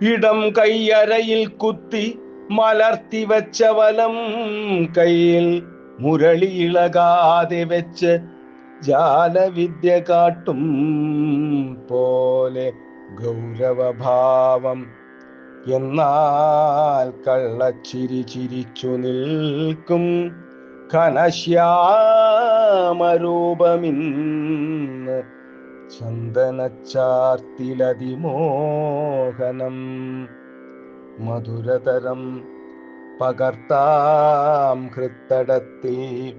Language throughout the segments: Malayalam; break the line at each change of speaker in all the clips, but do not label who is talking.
ഇടം കൈയരയിൽ കുത്തി മലർത്തി വെച്ച വലം കയ്യിൽ മുരളിയിളകാതെ വെച്ച് ജാലവിദ്യ കാട്ടും പോലെ ഗൗരവഭാവം. എന്നാൽ കള്ളച്ചിരി ചിരിച്ചു നിൽക്കും ഘനശ്യാമരൂപമിന്ന് ചന്ദനച്ചാർത്തിലതിമോഹനം. മധുരതരം പകർത്താം ഹൃത്തടത്തിൽ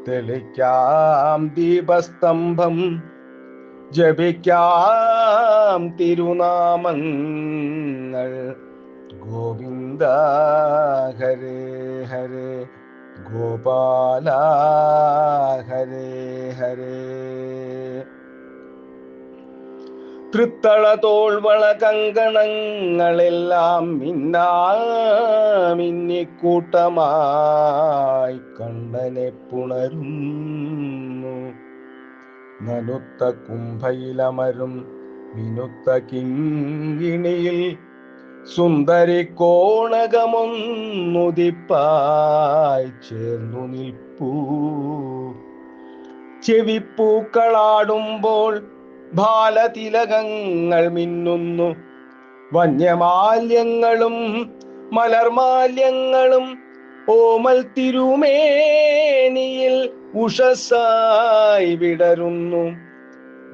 തെളിക്കാം ദീപസ്തംഭം, ജപിക്കാം തിരുനാമങ്ങൾ. ഗോവിന്ദ ഹരേ ഹരേ, ഗോപാല ഹരേ ഹരേ. തൃത്തള തോൾവള കങ്കണങ്ങളെല്ലാം മിന്നിക്കൂട്ടമായി കണ്ണനെ പുണരുന്നു. നനുത്ത കുംഭയിലമരും മിനുത്ത കിങ്ങിണിയിൽ സുന്ദരി കോണകമൊന്നുദിപ്പായി ചേർന്നു നിൽപ്പൂ. ചെവിപ്പൂക്കളാടുമ്പോൾ ബാലതിലകങ്ങൾ മിന്നുന്നു. വന്യമാല്യങ്ങളും മലർമാല്യങ്ങളും ഓമൽ തിരുമേനിയിൽ ഉഷസായി വിടരുന്നു.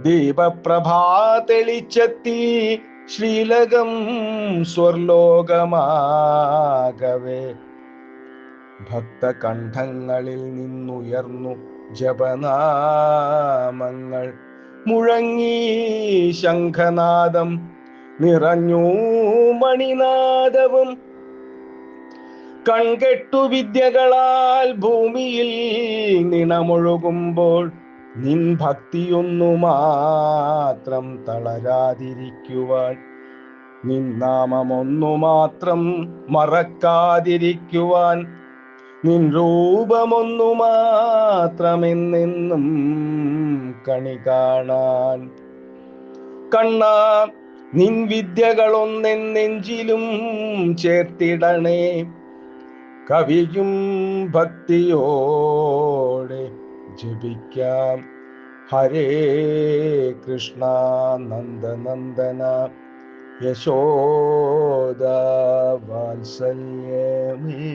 ദീപപ്രഭാ തെളിച്ചെത്തി ശ്രീലകം സ്വർലോകമാകവേ. ഭക്തകണ്ഠങ്ങളിൽ നിന്നുയർന്നു ജപനാമങ്ങൾ മുഴങ്ങി. ശംഖനാദം നിറഞ്ഞു മണിനാദവും. കൺകെട്ടു വിദ്യകളാൽ ഭൂമിയിൽ നിണമൊഴുകുമ്പോൾ നിൻ ഭക്തിയൊന്നു മാത്രം തളരാതിരിക്കുവാൻ, നിൻ നാമമൊന്നു മാത്രം മറക്കാതിരിക്കുവാൻ, നിൻ രൂപമൊന്നു മാത്രമെന്നെന്നും കണി കാണാൻ. കണ്ണാ, നിൻ വിദ്യകളൊന്നെൻ നെഞ്ചിലും ചേർത്തിടണേ. കവിയും ഭക്തിയോടെ ജപിക്കാം ഹരേ കൃഷ്ണ നന്ദനന്ദന യശോദ വാത്സല്യമേ.